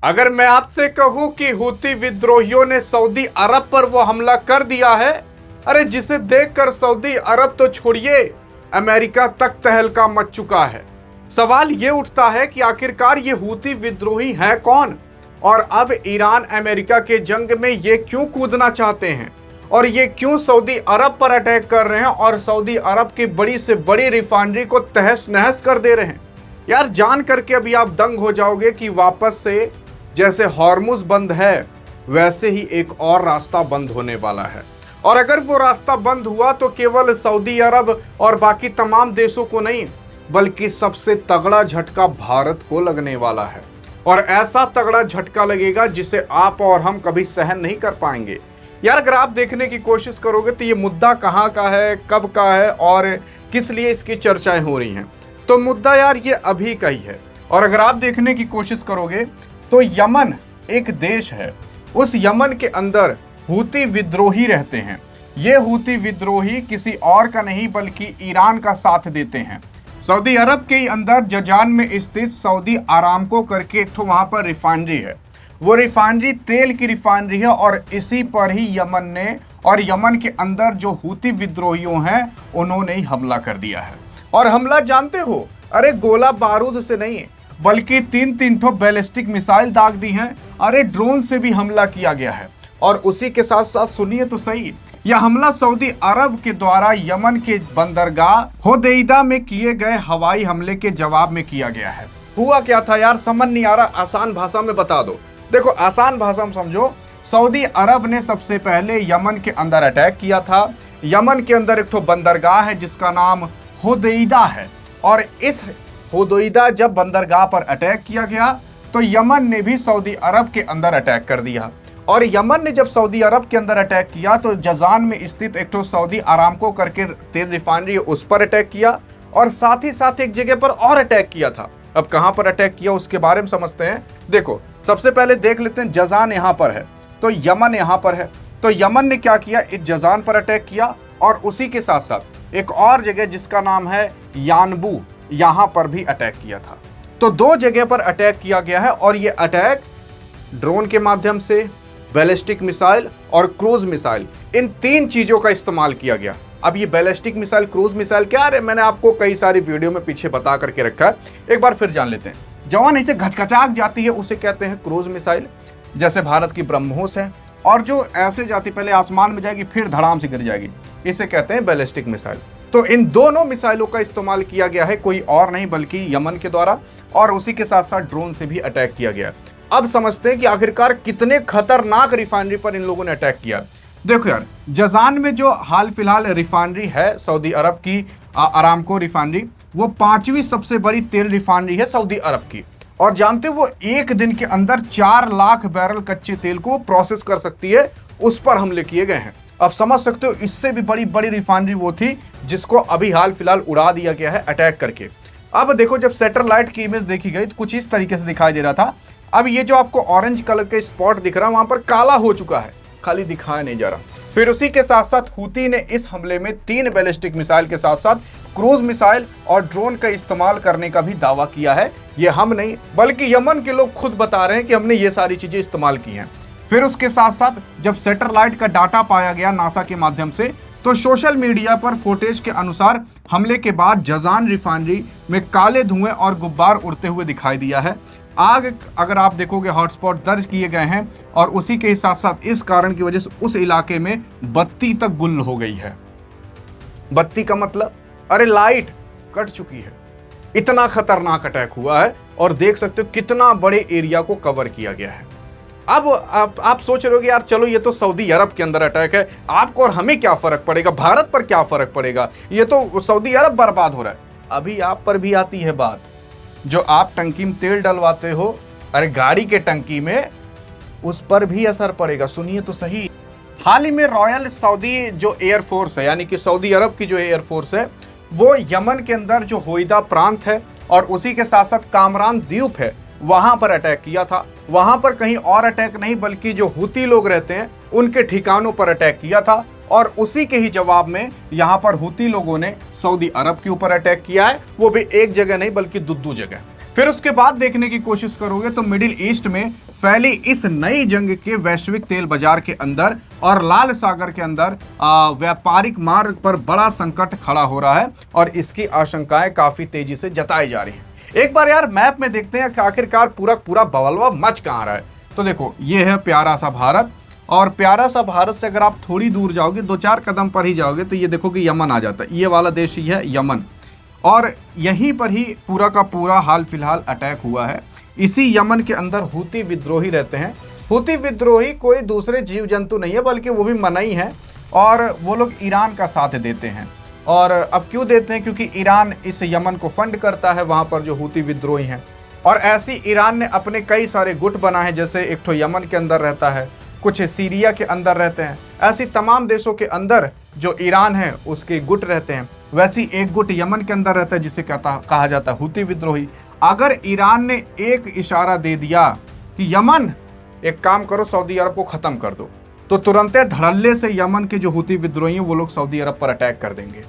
अगर मैं आपसे कहूं कि हूती विद्रोहियों ने सऊदी अरब पर वो हमला कर दिया है, अरे जिसे देखकर सऊदी अरब तो छोड़िए, अमेरिका तक तहलका मच चुका है। सवाल ये उठता है कि आखिरकार ये हूती विद्रोही हैं कौन, और अब ईरान अमेरिका के जंग में ये क्यों कूदना चाहते हैं, और ये क्यों सऊदी अरब पर अटैक कर रहे हैं और सऊदी अरब की बड़ी से बड़ी रिफाइनरी को तहस नहस कर दे रहे हैं। यार जान करके अभी आप दंग हो जाओगे कि वापस से जैसे हॉर्मुज बंद है, वैसे ही एक और रास्ता बंद होने वाला है। और अगर वो रास्ता बंद हुआ तो केवल सऊदी अरब और बाकी तमाम देशों को नहीं, बल्कि सबसे तगड़ा झटका भारत को लगने वाला है। और ऐसा तगड़ा झटका लगेगा जिसे आप और हम कभी सहन नहीं कर पाएंगे। यार अगर आप देखने की कोशिश करोगे तो ये मुद्दा कहाँ का है, कब का है और किस लिए इसकी चर्चाएं हो रही हैं, तो मुद्दा यार ये अभी का ही है। और अगर आप देखने की कोशिश करोगे तो यमन एक देश है, उस यमन के अंदर हूती विद्रोही रहते हैं। ये हूती विद्रोही किसी और का नहीं बल्कि ईरान का साथ देते हैं। सऊदी अरब के अंदर जजान में स्थित सऊदी अरामको करके एक तो वहां पर रिफाइनरी है। वो रिफाइनरी तेल की रिफाइनरी है और इसी पर ही यमन ने और यमन के अंदर जो हूती विद्रोहियों हैं उन्होंने ही हमला कर दिया है। और हमला जानते हो, अरे गोला बारूद से नहीं बल्कि तीन ठो बैलिस्टिक मिसाइल दाग दी हैं। अरे ड्रोन से भी हमला किया गया है। और उसी के साथ साथ सुनिए तो सही, यह हमला सऊदी अरब के द्वारा यमन के बंदरगाह होदेइदा में किए गए हवाई हमले के जवाब में किया गया है। हुआ क्या था यार, समझ नहीं आ रहा, आसान भाषा में बता दो। देखो आसान भाषा में समझो, सऊदी अरब ने सबसे पहले यमन के अंदर अटैक किया था। यमन के अंदर एक ठो बंदरगाह है जिसका नाम होदेइदा है, और इस होदेइदा जब बंदरगाह पर अटैक किया गया तो यमन ने भी सऊदी अरब के अंदर अटैक कर दिया। और यमन ने जब सऊदी अरब के अंदर अटैक किया तो जजान में स्थित एक ठो सऊदी अरामको करके तेल रिफाइनरी उस पर अटैक किया, और साथ ही साथ एक जगह पर और अटैक किया था। अब कहां पर अटैक किया उसके बारे में समझते हैं। देखो सबसे पहले देख लेते हैं, जजान यहां पर है तो यमन यहां पर है। तो यमन ने क्या किया, इस जजान पर अटैक किया, और उसी के साथ साथ एक और जगह जिसका नाम है यानबू, यहां पर भी अटैक किया था। तो दो जगह पर अटैक किया गया है, और ये अटैक ड्रोन के माध्यम से, बैलिस्टिक मिसाइल और क्रूज मिसाइल, इन तीन चीजों का इस्तेमाल किया गया। अब ये बैलिस्टिक मिसाइल, क्रूज मिसाइल क्या है, मैंने आपको कई सारी वीडियो में पीछे बता करके रखा है, एक बार फिर जान लेते हैं। जवान इसे घचघचाक जाती है उसे कहते हैं क्रूज मिसाइल, जैसे भारत की ब्रह्मोस है, और जो ऐसे जाती पहले आसमान में जाएगी फिर धड़ाम से गिर जाएगी, इसे कहते हैं बैलिस्टिक मिसाइल। तो इन दोनों मिसाइलों का इस्तेमाल किया गया है, कोई और नहीं बल्कि यमन के द्वारा, और उसी के साथ साथ ड्रोन से भी अटैक किया गया। अब समझते हैं कि आखिरकार कितने खतरनाक रिफाइनरी पर इन लोगों ने अटैक किया। देखो यार, जजान में जो हाल फिलहाल रिफाइनरी है सऊदी अरब की, अरामको रिफाइनरी, वो 5वीं सबसे बड़ी तेल रिफाइनरी है सऊदी अरब की। और जानते हो वो एक दिन के अंदर 4 लाख बैरल कच्चे तेल को प्रोसेस कर सकती है, उस पर हमले किए गए हैं। अब समझ सकते हो इससे भी बड़ी बड़ी रिफाइनरी वो थी जिसको अभी हाल फिलहाल उड़ा दिया गया है अटैक करके। अब देखो जब सैटेलाइट की इमेज देखी गई तो कुछ इस तरीके से दिखाई दे रहा था। अब ये जो आपको ऑरेंज कलर के स्पॉट दिख रहा है वहां पर काला हो चुका है, खाली दिखाया नहीं जा रहा। फिर उसी के साथ साथ हूती ने इस हमले में 3 बैलिस्टिक मिसाइल के साथ साथ क्रूज मिसाइल और ड्रोन का इस्तेमाल करने का भी दावा किया है। ये हम नहीं बल्कि यमन के लोग खुद बता रहे हैं कि हमने ये सारी चीजें इस्तेमाल की हैं। फिर उसके साथ साथ जब सैटेलाइट का डाटा पाया गया नासा के माध्यम से, तो सोशल मीडिया पर फुटेज के अनुसार हमले के बाद जजान रिफाइनरी में काले धुएं और गुब्बार उड़ते हुए दिखाई दिया है। आग अगर आप देखोगे हॉटस्पॉट दर्ज किए गए हैं, और उसी के साथ साथ इस कारण की वजह से उस इलाके में बत्ती तक गुल हो गई है। बत्ती का मतलब, अरे लाइट कट चुकी है। इतना खतरनाक अटैक हुआ है, और देख सकते हो कितना बड़े एरिया को कवर किया गया है। अब आप सोच रहे हो कि यार चलो ये तो सऊदी अरब के अंदर अटैक है, आपको और हमें क्या फर्क पड़ेगा, भारत पर क्या फर्क पड़ेगा, ये तो सऊदी अरब बर्बाद हो रहा है। अभी आप पर भी आती है बात, जो आप टंकी में तेल डलवाते हो, अरे गाड़ी के टंकी में, उस पर भी असर पड़ेगा। सुनिए तो सही, हाल ही में रॉयल सऊदी जो एयरफोर्स है, यानी कि सऊदी अरब की जो एयरफोर्स है, वो यमन के अंदर जो होइदा प्रांत है और उसी के साथ साथ कामरान द्वीप है, वहां पर अटैक किया था। वहां पर कहीं और अटैक नहीं बल्कि जो हूती लोग रहते हैं उनके ठिकानों पर अटैक किया था, और उसी के ही जवाब में यहां पर हूती लोगों ने सऊदी अरब के ऊपर अटैक किया है, वो भी एक जगह नहीं बल्कि दो जगह। फिर उसके बाद देखने की कोशिश करोगे तो मिडिल ईस्ट में फैली इस नई जंग के वैश्विक तेल बाजार के अंदर और लाल सागर के अंदर व्यापारिक मार्ग पर बड़ा संकट खड़ा हो रहा है और इसकी आशंकाएं काफी तेजी से जताई जा रही हैं। एक बार यार मैप में देखते हैं कि आखिरकार पूरा पूरा बवलवा मच कहां रहा है। तो देखो ये है प्यारा सा भारत, और प्यारा सा भारत से अगर आप थोड़ी दूर जाओगे, 2-4 कदम पर ही जाओगे तो ये देखो कि यमन आ जाता है। ये वाला देश ही है यमन, और यहीं पर ही पूरा का पूरा हाल फिलहाल अटैक हुआ है। इसी यमन के अंदर हूती विद्रोही रहते हैं। हूती विद्रोही कोई दूसरे जीव जंतु नहीं है, बल्कि वो भी मनई है, और वो लोग ईरान का साथ देते हैं। और अब क्यों देते हैं? क्योंकि ईरान इस यमन को फंड करता है, वहाँ पर जो हूती विद्रोही हैं। और ऐसी ईरान ने अपने कई सारे गुट बनाए हैं, जैसे एक तो यमन के अंदर रहता है, कुछ सीरिया के अंदर रहते हैं। ऐसी तमाम देशों के अंदर जो ईरान है उसके गुट रहते हैं। वैसी एक गुट यमन के अंदर रहता है जिसे कहा जाता है हूती विद्रोही। अगर ईरान ने एक इशारा दे दिया कि यमन एक काम करो, सऊदी अरब को खत्म कर दो, तो तुरंत धड़ल्ले से यमन के जो हूती विद्रोही हैं वो लोग सऊदी अरब पर अटैक कर देंगे।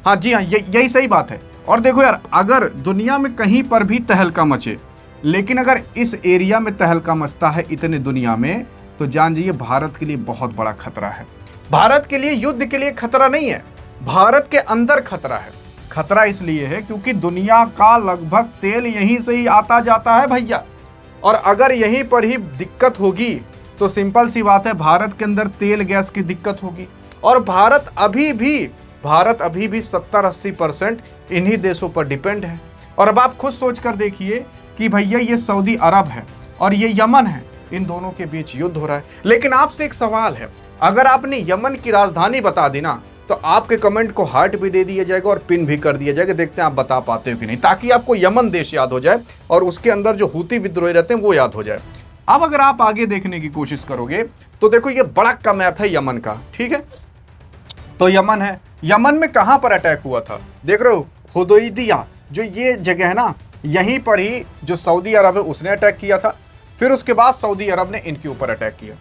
हाँ जी हाँ, यही सही बात है। और देखो यार, अगर दुनिया में कहीं पर भी तहलका मचे, लेकिन अगर इस एरिया में तहलका मचता है इतने दुनिया में, तो जान जाइए भारत के लिए बहुत बड़ा खतरा है। भारत के लिए युद्ध के लिए खतरा नहीं है, भारत के अंदर खतरा है। खतरा इसलिए है क्योंकि दुनिया का लगभग तेल यहीं से ही आता जाता है भैया, और अगर यहीं पर ही दिक्कत होगी तो सिंपल सी बात है, भारत के अंदर तेल गैस की दिक्कत होगी। और भारत अभी भी 70-80% इन्हीं देशों पर डिपेंड है। और अब आप खुद सोच कर देखिए कि भैया ये सऊदी अरब है और ये यमन है, इन दोनों के बीच युद्ध हो रहा है। लेकिन आपसे एक सवाल है, अगर आपने यमन की राजधानी बता दी ना, तो आपके कमेंट को हार्ट भी दे दिया जाएगा और पिन भी कर दिया जाएगा। देखते हैं आप बता पाते हो कि नहीं, ताकि आपको यमन देश याद हो जाए और उसके अंदर जो हूती विद्रोही रहते हैं वो याद हो जाए। अब अगर आप आगे देखने की कोशिश करोगे तो देखो ये बड़ा का मैप है यमन का, ठीक है। तो यमन है, यमन में कहां पर अटैक हुआ था देख रहे हो, हुदैदिया जो ये जगह है ना, यहीं पर ही जो सऊदी अरब है उसने अटैक किया था। फिर उसके बाद सऊदी अरब ने इनके ऊपर अटैक किया।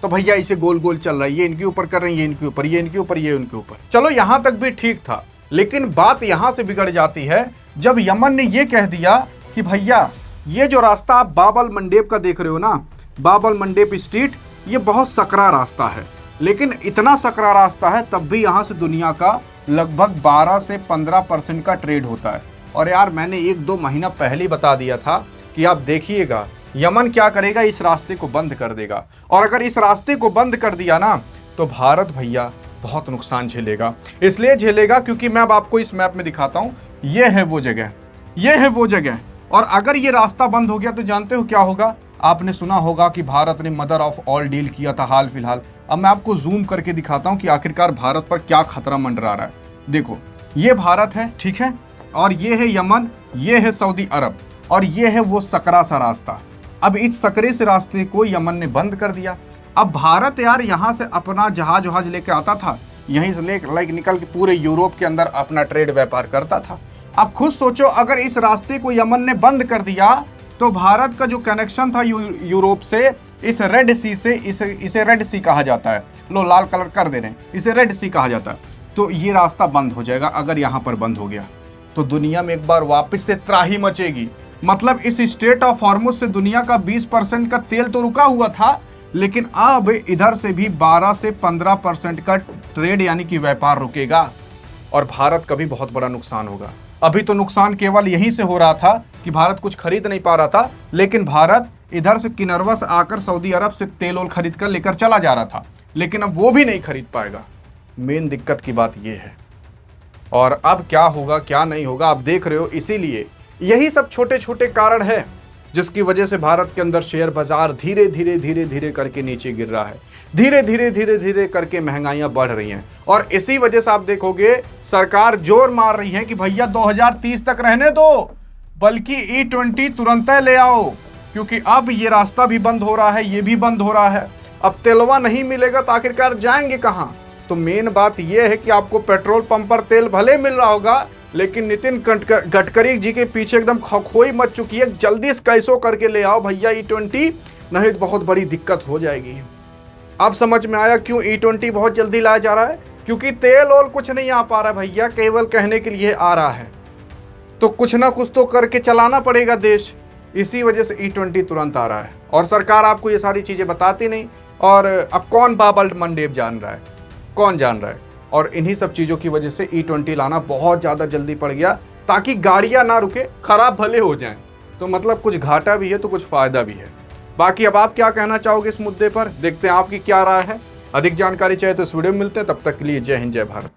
तो भैया इसे गोल गोल चल रहा है, ये इनके ऊपर कर रहे हैं, ये इनके ऊपर, ये इनके ऊपर, ये उनके ऊपर। चलो यहां तक भी ठीक था, लेकिन बात यहां से बिगड़ जाती है जब यमन ने ये कह दिया कि भैया ये जो रास्ता आप बाबल मंडेप का देख रहे हो ना, बाबल मंडेप स्ट्रीट, ये बहुत सकरा रास्ता है। लेकिन इतना सकरा रास्ता है तब भी यहाँ से दुनिया का लगभग 12 से 15% का ट्रेड होता है। और यार मैंने 1-2 महीना पहले ही बता दिया था कि आप देखिएगा यमन क्या करेगा, इस रास्ते को बंद कर देगा। और अगर इस रास्ते को बंद कर दिया ना, तो भारत भैया बहुत नुकसान झेलेगा। इसलिए झेलेगा क्योंकि मैं अब आपको इस मैप में दिखाता हूँ, ये है वो जगह, ये है वो जगह। और अगर ये रास्ता बंद हो गया तो जानते हो क्या होगा? आपने सुना होगा कि भारत ने मदर ऑफ ऑल डील किया था हाल फिलहाल। अब मैं आपको जूम करके दिखाता हूं कि आखिरकार भारत पर क्या खतरा मंडरा रहा है। देखो ये भारत है, ठीक है, और ये है यमन, ये है सऊदी अरब, और ये है वो सकरा सा रास्ता। अब इस सकरे से रास्ते को यमन ने बंद कर दिया। अब भारत यार यहाँ से अपना जहाज वहाज लेके आता था, यहीं से लेके निकल के पूरे यूरोप के अंदर अपना ट्रेड व्यापार करता था। अब खुद सोचो, अगर इस रास्ते को यमन ने बंद कर दिया तो भारत का जो कनेक्शन था यूरोप से, इस रेड सी से, इसे रेड सी कहा जाता है, लो लाल कलर कर दे रहे हैं, इसे रेड सी कहा जाता है। तो ये रास्ता बंद हो जाएगा। अगर यहाँ पर बंद हो गया तो दुनिया में एक बार वापस से त्राही मचेगी। मतलब इस स्ट्रेट ऑफ हॉर्मुज से दुनिया का 20% का तेल तो रुका हुआ था, लेकिन अब इधर से भी 12 से 15% का ट्रेड यानी कि व्यापार रुकेगा और भारत का भी बहुत बड़ा नुकसान होगा। अभी तो नुकसान केवल यहीं से हो रहा था कि भारत कुछ खरीद नहीं पा रहा था, लेकिन भारत इधर से किनरवा से आकर सऊदी अरब से तेल ओल खरीद कर लेकर चला जा रहा था, लेकिन अब वो भी नहीं खरीद पाएगा। मेन दिक्कत की बात ये है। और अब क्या होगा क्या नहीं होगा आप देख रहे हो। इसीलिए यही सब छोटे छोटे कारण है जिसकी वजह से भारत के अंदर शेयर बाजार धीरे धीरे करके नीचे गिर रहा है, धीरे धीरे करके महंगाइयां बढ़ रही हैं। और इसी वजह से आप देखोगे सरकार जोर मार रही है कि भैया 2030 तक रहने दो, बल्कि E20 तुरंत ले आओ, क्योंकि अब ये रास्ता भी बंद हो रहा है, ये भी बंद हो रहा है। अब तेलवा नहीं मिलेगा तो आखिरकार जाएंगे कहाँ? तो मेन बात यह है कि आपको पेट्रोल पंप पर तेल भले मिल रहा होगा, लेकिन नितिन गडकरी जी के पीछे एकदम खोई मच चुकी है। जल्दी से कैसो करके ले आओ भैया E20, नहीं तो बहुत बड़ी दिक्कत हो जाएगी। अब समझ में आया क्यों E20 बहुत जल्दी लाया जा रहा है, क्योंकि तेल और कुछ नहीं आ पा रहा है भैया, केवल कहने के लिए आ रहा है। तो कुछ ना कुछ तो करके चलाना पड़ेगा देश। इसी वजह से E20 तुरंत आ रहा है और सरकार आपको ये सारी चीजें बताती नहीं। और अब कौन बाबा मंडेव जान रहा है, कौन जान रहा है। और इन्हीं सब चीजों की वजह से E20 लाना बहुत ज्यादा जल्दी पड़ गया, ताकि गाड़ियां ना रुके, खराब भले हो जाएं। तो मतलब कुछ घाटा भी है तो कुछ फायदा भी है। बाकी अब आप क्या कहना चाहोगे इस मुद्दे पर, देखते हैं आपकी क्या राय है। अधिक जानकारी चाहिए तो इस वीडियो में मिलते हैं, तब तक के लिए जय हिंद जय भारत।